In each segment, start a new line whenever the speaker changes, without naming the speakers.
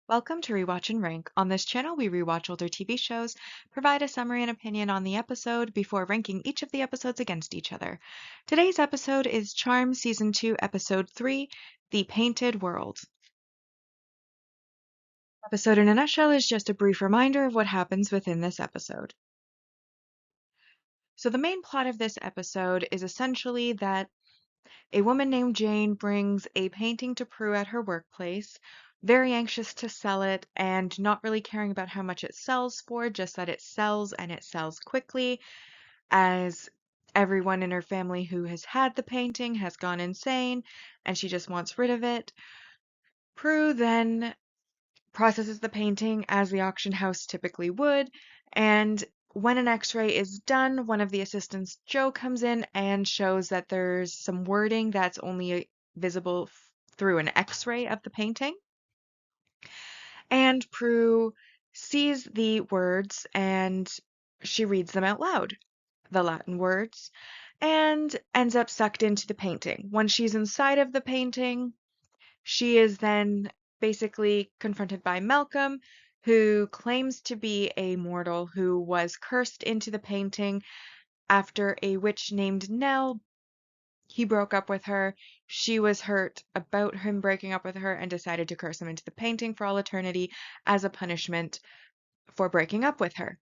Welcome to Rewatch and Rank. On this channel, we rewatch older TV shows, provide a summary and opinion on the episode before ranking each of the episodes against each other. Today's episode is Charmed Season 2, Episode 3, The Painted World. Episode in a nutshell is just a brief reminder of what happens within this episode. So the main plot of this episode is essentially that a woman named Jane brings a painting to Prue at her workplace, very anxious to sell it and not really caring about how much it sells for, just that it sells and it sells quickly, as everyone in her family who has had the painting has gone insane and she just wants rid of it. Prue then processes the painting as the auction house typically would, and when an x-ray is done, one of the assistants, Joe, comes in and shows that there's some wording that's only visible through an x-ray of the painting. And Prue sees the words and she reads them out loud, the Latin words, and ends up sucked into the painting. Once she's inside of the painting, she is then basically confronted by Malcolm, who claims to be a mortal who was cursed into the painting after a witch named Nell. He broke up with her. She was hurt about him breaking up with her and decided to curse him into the painting for all eternity as a punishment for breaking up with her.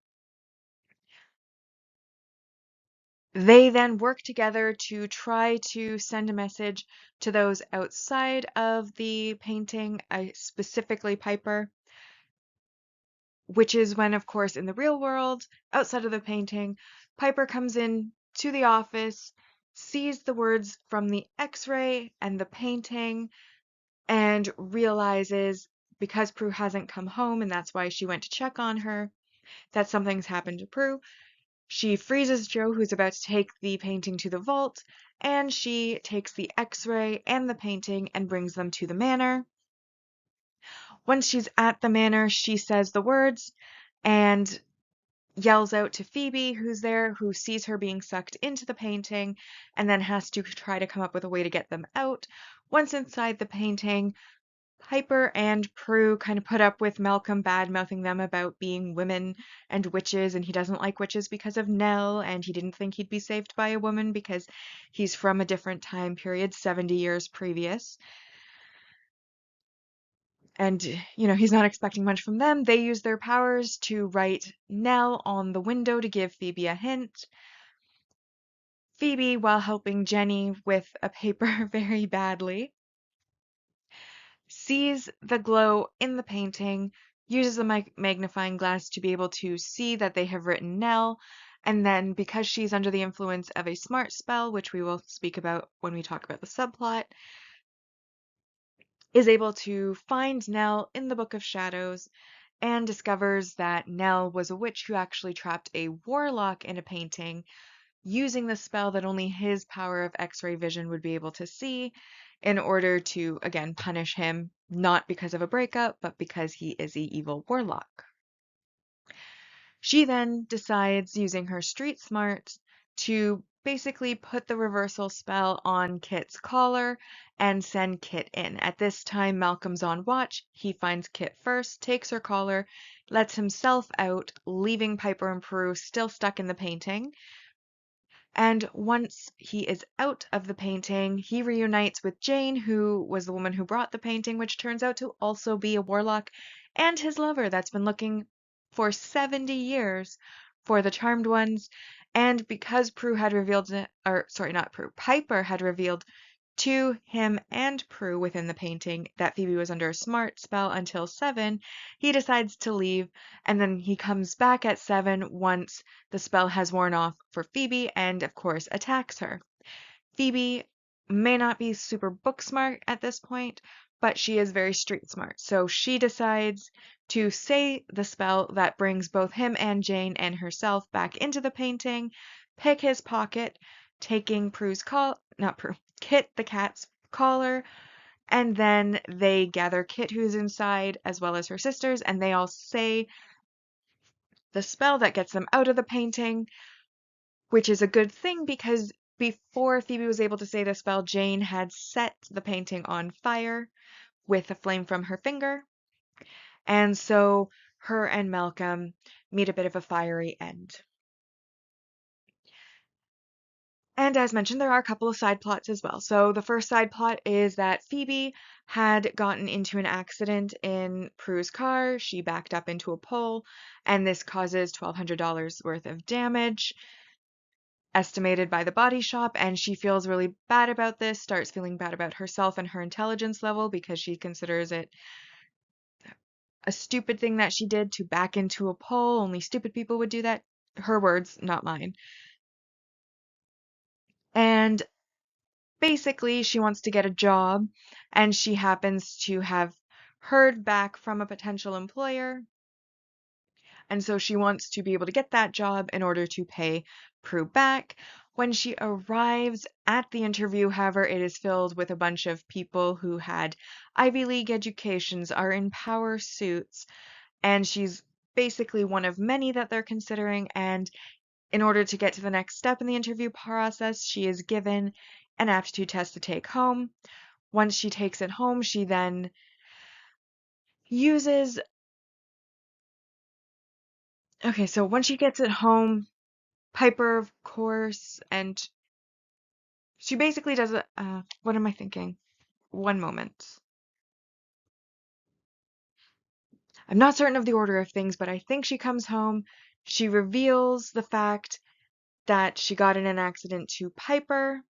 They then work together to try to send a message to those outside of the painting, specifically Piper, which is when, of course, in the real world, outside of the painting, Piper comes in to the office, sees the words from the x-ray and the painting, and realizes, because Prue hasn't come home and that's why she went to check on her, that something's happened to Prue. She freezes Joe, who's about to take the painting to the vault, and she takes the x-ray and the painting and brings them to the manor. Once she's at the manor, she says the words and yells out to Phoebe, who's there, who sees her being sucked into the painting, and then has to try to come up with a way to get them out. Once inside the painting, Piper and Prue kind of put up with Malcolm bad-mouthing them about being women and witches, and he doesn't like witches because of Nell, and he didn't think he'd be saved by a woman because he's from a different time period, 70 years previous. And, he's not expecting much from them. They use their powers to write Nell on the window to give Phoebe a hint. Phoebe, while helping Jenny with a paper very badly, sees the glow in the painting, uses a magnifying glass to be able to see that they have written Nell, and then because she's under the influence of a smart spell, which we will speak about when we talk about the subplot, is able to find Nell in the Book of Shadows and discovers that Nell was a witch who actually trapped a warlock in a painting using the spell that only his power of X-ray vision would be able to see in order to, again, punish him, not because of a breakup, but because he is an evil warlock. She then decides, using her street smarts, to basically put the reversal spell on Kit's collar and send Kit in. At this time, Malcolm's on watch. He finds Kit first, takes her collar, lets himself out, leaving Piper and Prue still stuck in the painting. And once he is out of the painting, he reunites with Jane, who was the woman who brought the painting, which turns out to also be a warlock, and his lover that's been looking for 70 years for the Charmed Ones. And because Prue had revealed, or sorry, not Prue, Piper had revealed to him and Prue within the painting that Phoebe was under a smart spell until 7, he decides to leave, and then he comes back at 7 once the spell has worn off for Phoebe and, of course, attacks her. Phoebe may not be super book smart at this point, but she is very street smart. So she decides to say the spell that brings both him and Jane and herself back into the painting, pick his pocket, taking Kit the cat's collar, and then they gather Kit, who's inside, as well as her sisters, and they all say the spell that gets them out of the painting, which is a good thing because before Phoebe was able to say the spell, Jane had set the painting on fire with a flame from her finger. And so her and Malcolm meet a bit of a fiery end. And as mentioned, there are a couple of side plots as well. So the first side plot is that Phoebe had gotten into an accident in Prue's car. She backed up into a pole, and this causes $1,200 worth of damage, estimated by the body shop, and she feels really bad about this, starts feeling bad about herself and her intelligence level because she considers it a stupid thing that she did to back into a pole. Only stupid people would do that. Her words, not mine. And basically, she wants to get a job, and she happens to have heard back from a potential employer. And so she wants to be able to get that job in order to pay Prue back. When she arrives at the interview, however, it is filled with a bunch of people who had Ivy League educations, are in power suits, and she's basically one of many that they're considering. And in order to get to the next step in the interview process, she is given an aptitude test to take home. Once she takes it home, she then uses. Okay, so once she gets it home, Piper, of course, and she basically does it. What am I thinking? One moment. I'm not certain of the order of things, but I think she comes home. She reveals the fact that she got in an accident to Piper,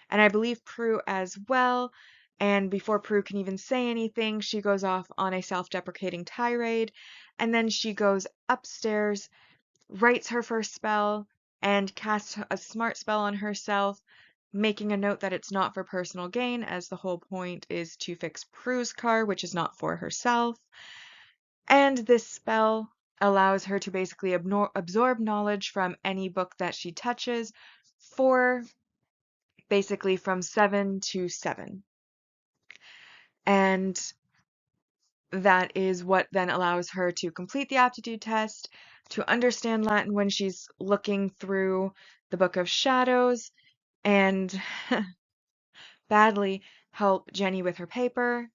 and I believe Prue as well. And before Prue can even say anything, she goes off on a self-deprecating tirade, and then she goes upstairs, writes her first spell, and casts a smart spell on herself, making a note that it's not for personal gain, as the whole point is to fix Prue's car, which is not for herself. And this spell allows her to basically absorb knowledge from any book that she touches for basically from 7 to 7. And that is what then allows her to complete the aptitude test, to understand Latin when she's looking through the Book of Shadows, and badly help Jenny with her paper.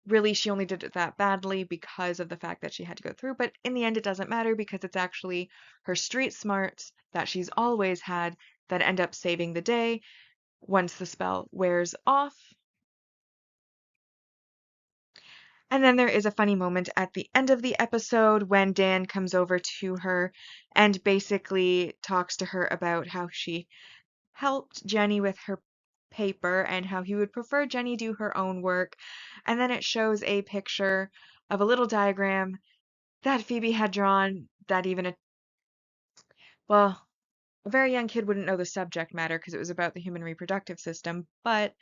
Really, she only did it that badly because of the fact that she had to go through, but in the end, it doesn't matter because it's actually her street smarts that she's always had that end up saving the day once the spell wears off. And then there is a funny moment at the end of the episode when Dan comes over to her and basically talks to her about how she helped Jenny with her paper and how he would prefer Jenny do her own work. And then it shows a picture of a little diagram that Phoebe had drawn that even well, a very young kid wouldn't know the subject matter because it was about the human reproductive system, but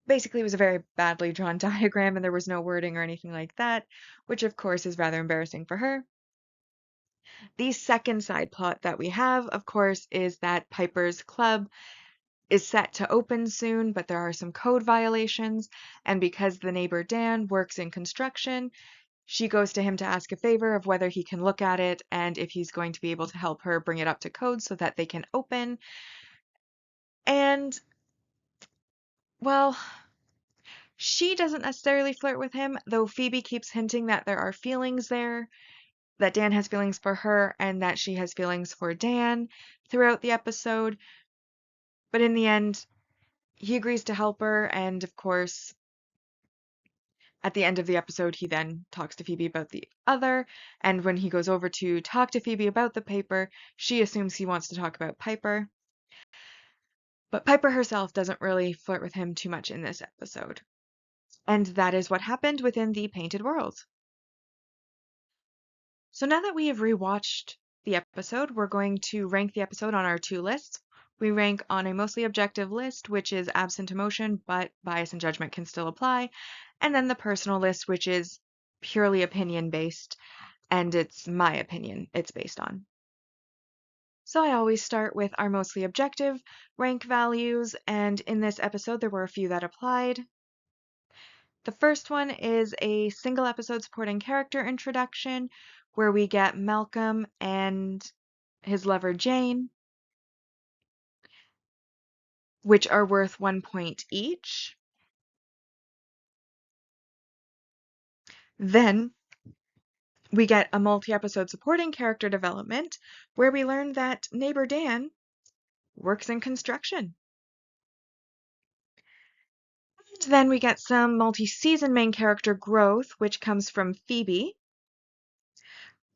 basically it was a very badly drawn diagram and there was no wording or anything like that, which of course is rather embarrassing for her. The second side plot that we have, of course, is that Piper's club is set to open soon, but there are some code violations, and because the neighbor Dan works in construction, she goes to him to ask a favor of whether he can look at it and if he's going to be able to help her bring it up to code so that they can open. And, well, she doesn't necessarily flirt with him, though Phoebe keeps hinting that there are feelings there, that Dan has feelings for her, and that she has feelings for Dan throughout the episode. But in the end, he agrees to help her, and of course, at the end of the episode, he then talks to Phoebe about the other, and when he goes over to talk to Phoebe about the paper, she assumes he wants to talk about Piper. But Piper herself doesn't really flirt with him too much in this episode. And that is what happened within the Painted World. So now that we have rewatched the episode, we're going to rank the episode on our two lists. We rank on a mostly objective list, which is absent emotion, but bias and judgment can still apply. And then the personal list, which is purely opinion based, and it's my opinion it's based on. So I always start with our mostly objective rank values, and in this episode there were a few that applied. The first one is a single episode supporting character introduction where we get Malcolm and his lover Jane, which are worth 1 point each. Then we get a multi-episode supporting character development where we learn that neighbor Dan works in construction. Then we get some multi-season main character growth, which comes from Phoebe.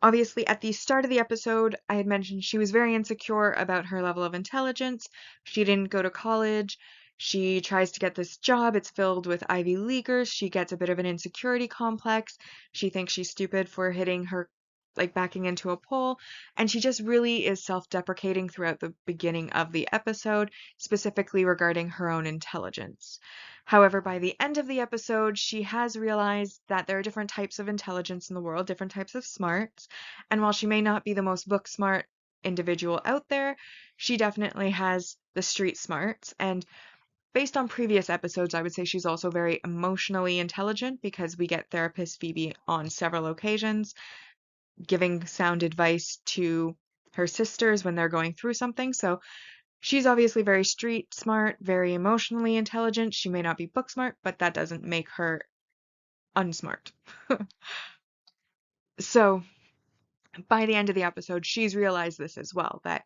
Obviously, at the start of the episode, I had mentioned she was very insecure about her level of intelligence. She didn't go to college. She tries to get this job. It's filled with Ivy Leaguers. She gets a bit of an insecurity complex. She thinks she's stupid for hitting her, like backing into a pole. And she just really is self-deprecating throughout the beginning of the episode, specifically regarding her own intelligence. However, by the end of the episode, she has realized that there are different types of intelligence in the world, different types of smarts. And while she may not be the most book smart individual out there, she definitely has the street smarts. And based on previous episodes, I would say she's also very emotionally intelligent because we get therapist Phoebe on several occasions giving sound advice to her sisters when they're going through something. So she's obviously very street smart, very emotionally intelligent. She may not be book smart, but that doesn't make her unsmart. So by the end of the episode, she's realized this as well, that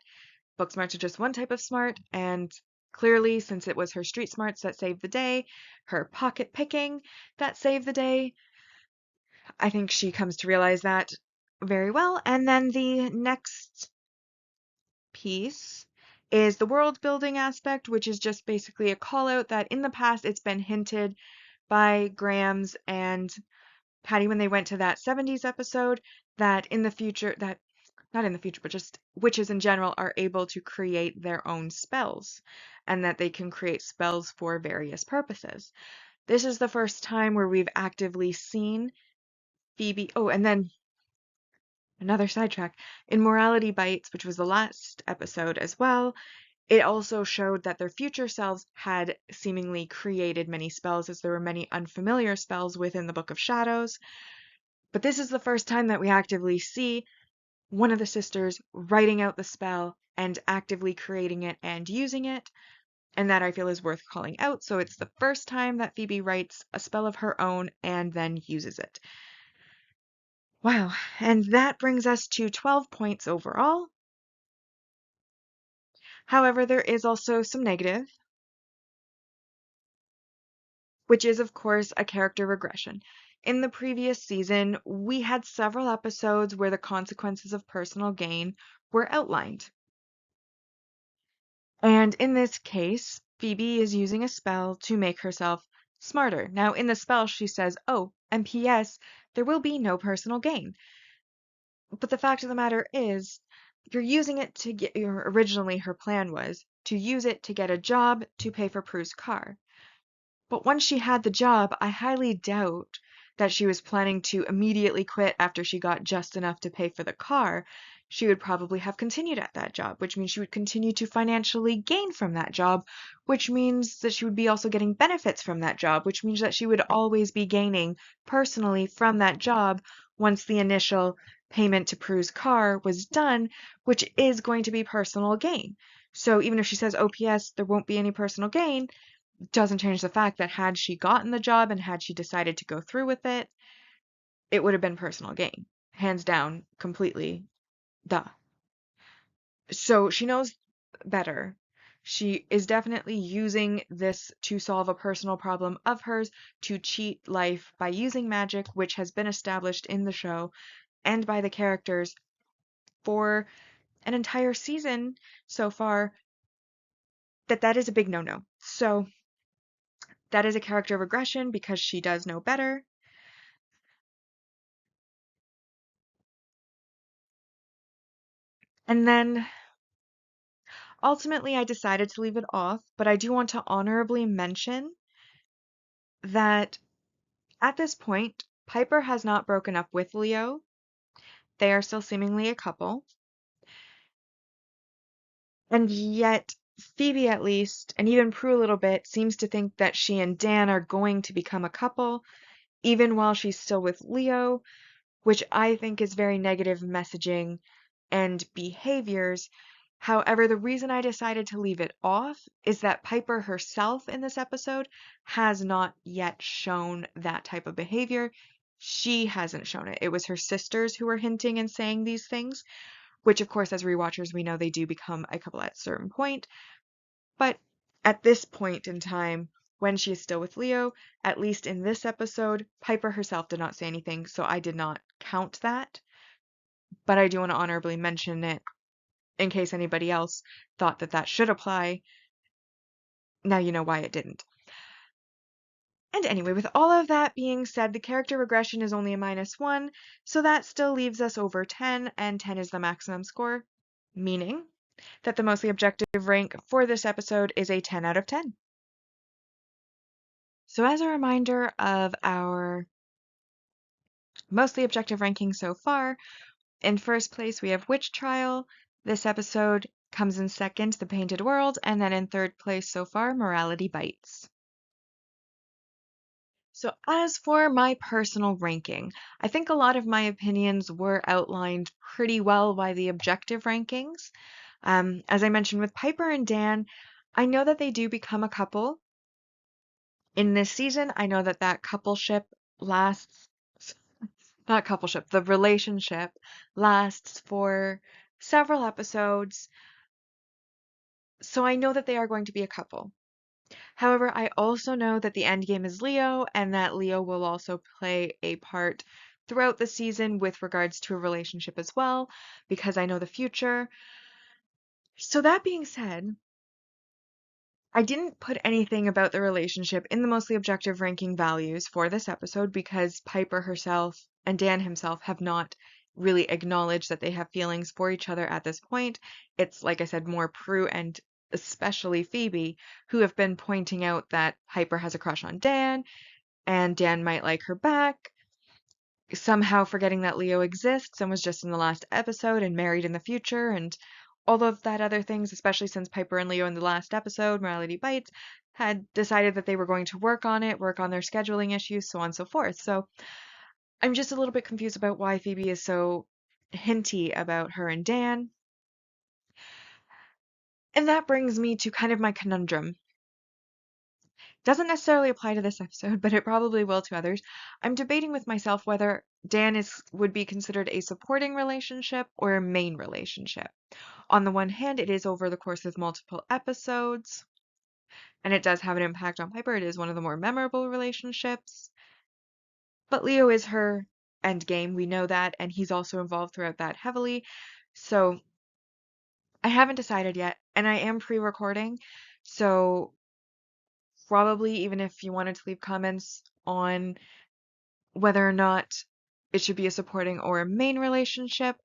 book smarts are just one type of smart, and clearly, since it was her street smarts that saved the day, her pocket picking that saved the day, I think she comes to realize that very well. And then the next piece is the world building aspect, which is just basically a call out that in the past it's been hinted by Grams and Patty when they went to that 70s episode that in the future, that not in the future, but just witches in general are able to create their own spells and that they can create spells for various purposes. This is the first time where we've actively seen Phoebe. Oh, and then another sidetrack. In Morality Bites, which was the last episode as well, it also showed that their future selves had seemingly created many spells, as there were many unfamiliar spells within the Book of Shadows. But this is the first time that we actively see one of the sisters writing out the spell and actively creating it and using it, and that I feel is worth calling out. So it's the first time that Phoebe writes a spell of her own and then uses it. Wow, and that brings us to 12 points overall. However, there is also some negative, which is, of course, a character regression. In the previous season, we had several episodes where the consequences of personal gain were outlined. And in this case, Phoebe is using a spell to make herself smarter. Now, in the spell, she says, oh, and P.S., there will be no personal gain. But the fact of the matter is, you're using it to get originally her plan was to use it to get a job to pay for Prue's car. But once she had the job, I highly doubt that she was planning to immediately quit after she got just enough to pay for the car. She would probably have continued at that job, which means she would continue to financially gain from that job, which means that she would be also getting benefits from that job, which means that she would always be gaining personally from that job once the initial payment to Prue's car was done, which is going to be personal gain. So even if she says, OPS, there won't be any personal gain, doesn't change the fact that had she gotten the job and had she decided to go through with it, it would have been personal gain. Hands down, completely. Duh. So she knows better. She is definitely using this to solve a personal problem of hers to cheat life by using magic, which has been established in the show and by the characters for an entire season so far, that is a big no-no. So that is a character regression because she does know better. And then ultimately I decided to leave it off, but I do want to honorably mention that at this point, Piper has not broken up with Leo. They are still seemingly a couple. And yet, Phoebe at least, and even Prue a little bit, seems to think that she and Dan are going to become a couple, even while she's still with Leo, which I think is very negative messaging and behaviors. However, the reason I decided to leave it off is that Piper herself in this episode has not yet shown that type of behavior. she hasn't shown it. It was her sisters who were hinting and saying these things, which of course as rewatchers we know they do become a couple at a certain point. But at this point in time, when she is still with Leo, at least in this episode, Piper herself did not say anything, so I did not count that. But I do want to honorably mention it in case anybody else thought that that should apply. Now you know why it didn't. And anyway, with all of that being said, the character regression is only a -1, so that still leaves us over 10, and 10 is the maximum score, meaning that the mostly objective rank for this episode is a 10 out of 10. So as a reminder of our mostly objective ranking so far, in first place we have Witch Trial. This episode comes in second, The Painted World, and then in third place so far, Morality Bites. So as for my personal ranking, I think a lot of my opinions were outlined pretty well by the objective rankings. As I mentioned with Piper and Dan, I know that they do become a couple. In this season, I know that that coupleship lasts, not coupleship, the relationship lasts for several episodes. So I know that they are going to be a couple. However, I also know that the end game is Leo and that Leo will also play a part throughout the season with regards to a relationship as well, because I know the future. So that being said, I didn't put anything about the relationship in the mostly objective ranking values for this episode because Piper herself and Dan himself have not really acknowledged that they have feelings for each other at this point. It's, like I said, more Prue and especially Phoebe who have been pointing out that Piper has a crush on Dan and Dan might like her back, somehow forgetting that Leo exists and was just in the last episode and married in the future and all of that other things, especially since Piper and Leo in the last episode, Morality Bites, had decided that they were going to work on it, work on their scheduling issues, so on and so forth. So I'm just a little bit confused about why Phoebe is so hinty about her and Dan. And that brings me to kind of my conundrum. Doesn't necessarily apply to this episode, but it probably will to others. I'm debating with myself whether Dan would be considered a supporting relationship or a main relationship. On the one hand, it is over the course of multiple episodes, and it does have an impact on Piper. It is one of the more memorable relationships. But Leo is her end game. We know that, and he's also involved throughout that heavily. So I haven't decided yet, and I am pre-recording. So probably even if you wanted to leave comments on whether or not it should be a supporting or a main relationship,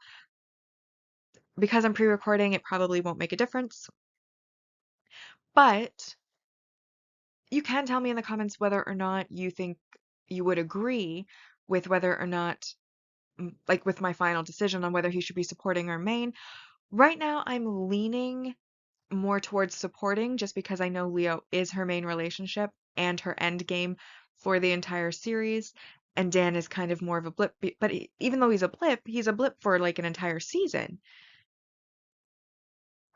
because I'm pre-recording, it probably won't make a difference. But you can tell me in the comments whether or not you think you would agree with whether or not, like with my final decision on whether he should be supporting or main. Right now, I'm leaning more towards supporting just because I know Leo is her main relationship and her end game for the entire series. And Dan is kind of more of a blip, but even though he's a blip for like an entire season.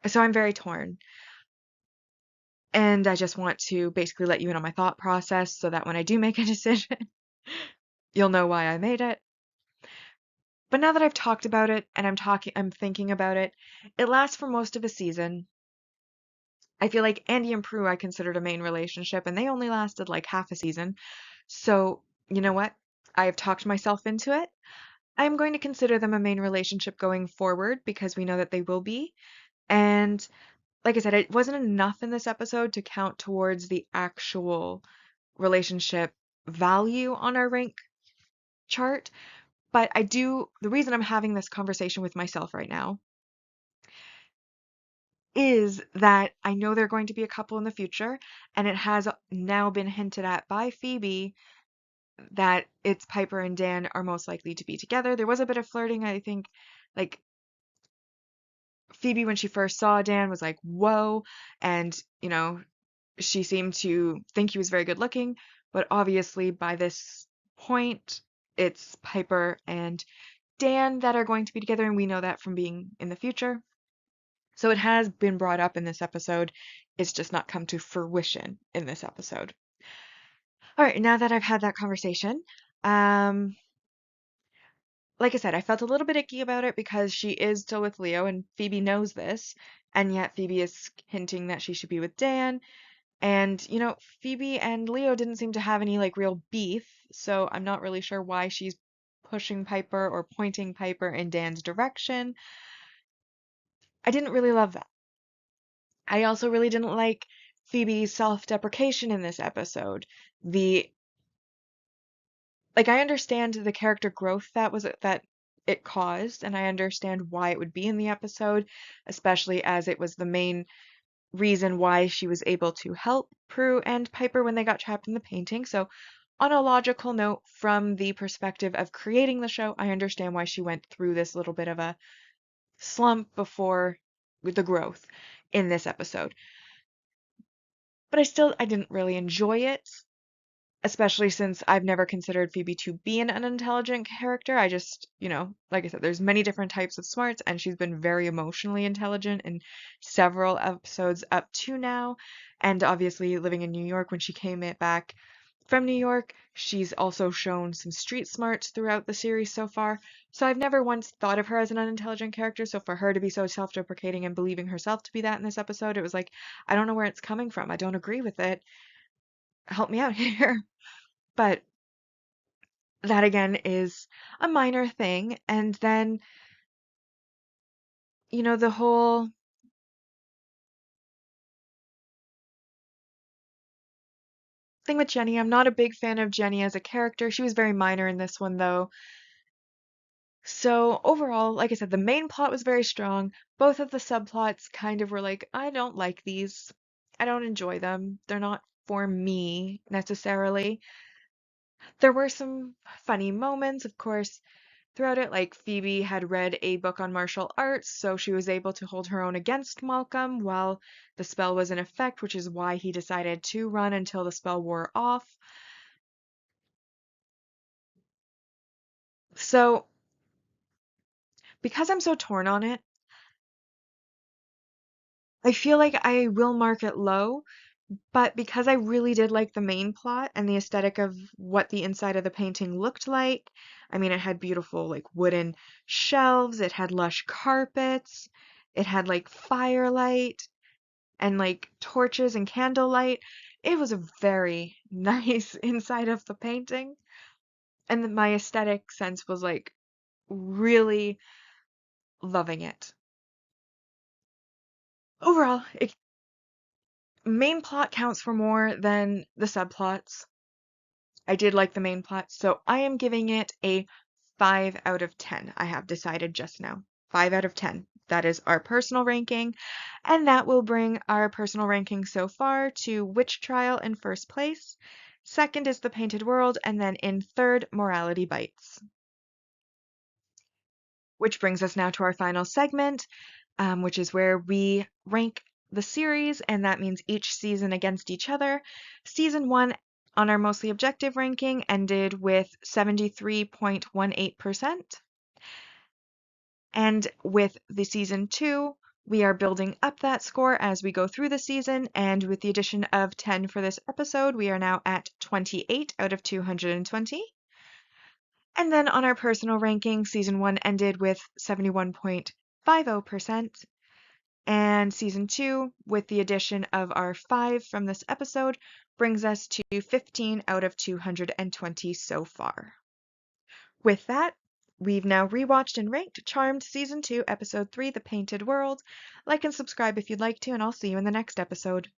So I'm very torn. And I just want to basically let you in on my thought process so that when I do make a decision, you'll know why I made it. But now that I've talked about it and I'm thinking about it, it lasts for most of a season. I feel like Andy and Prue I considered a main relationship and they only lasted like half a season. So, you know what? I have talked myself into it. I'm going to consider them a main relationship going forward because we know that they will be. And like I said, it wasn't enough in this episode to count towards the actual relationship value on our rank chart. But the reason I'm having this conversation with myself right now is that I know they're going to be a couple in the future, and it has now been hinted at by Phoebe that it's Piper and Dan are most likely to be together. There was a bit of flirting, I think, like Phoebe when she first saw Dan was like, whoa, and she seemed to think he was very good looking, but obviously by this point, it's Piper and Dan that are going to be together, and we know that from being in the future. So it has been brought up in this episode. It's just not come to fruition in this episode. All right, now that I've had that conversation, like I said, I felt a little bit icky about it because she is still with Leo and Phoebe knows this, and yet Phoebe is hinting that she should be with Dan. And, Phoebe and Leo didn't seem to have any like real beef, so I'm not really sure why she's pushing Piper or pointing Piper in Dan's direction. I didn't really love that. I also really didn't like Phoebe's self-deprecation in this episode. The I understand the character growth that it caused, and I understand why it would be in the episode, especially as it was the main reason why she was able to help Prue and Piper when they got trapped in the painting. So, on a logical note, from the perspective of creating the show, I understand why she went through this little bit of a slump before with the growth in this episode. But I didn't really enjoy it, especially since I've never considered Phoebe to be an unintelligent character. I just, like I said, there's many different types of smarts, and she's been very emotionally intelligent in several episodes up to now. And obviously, living in New York when she came back from New York, she's also shown some street smarts throughout the series so far. So I've never once thought of her as an unintelligent character. So for her to be so self-deprecating and believing herself to be that in this episode, it was like, I don't know where it's coming from. I don't agree with it. Help me out here. But that again is a minor thing. And then, the whole thing with Jenny, I'm not a big fan of Jenny as a character. She was very minor in this one, though. So overall, like I said, the main plot was very strong. Both of the subplots kind of were like, I don't like these. I don't enjoy them. They're not for me necessarily. There were some funny moments, of course, throughout it. Like Phoebe had read a book on martial arts, so she was able to hold her own against Malcolm while the spell was in effect, which is why he decided to run until the spell wore off. So, because I'm so torn on it, I feel like I will mark it low, but because I really did like the main plot and the aesthetic of what the inside of the painting looked like, I mean, it had beautiful, like, wooden shelves, it had lush carpets, it had, like, firelight and, like, torches and candlelight. It was a very nice inside of the painting, and my aesthetic sense was, like, really loving it. Overall, main plot counts for more than the subplots. I did like the main plot, so I am giving it a 5 out of 10. I have decided just now. 5 out of 10. That is our personal ranking, and that will bring our personal ranking so far to Witch Trial in first place. Second is The Painted World, and then in third, Morality Bites. Which brings us now to our final segment, which is where we rank the series, and that means each season against each other. Season 1 on our mostly objective ranking ended with 73.18%. And with the season 2, we are building up that score as we go through the season, and with the addition of 10 for this episode, we are now at 28 out of 220. And then on our personal ranking, season 1 ended with 71.50%. And season 2, with the addition of our 5 from this episode, brings us to 15 out of 220 so far. With that, we've now rewatched and ranked Charmed Season 2, Episode 3, The Painted World. Like and subscribe if you'd like to, and I'll see you in the next episode.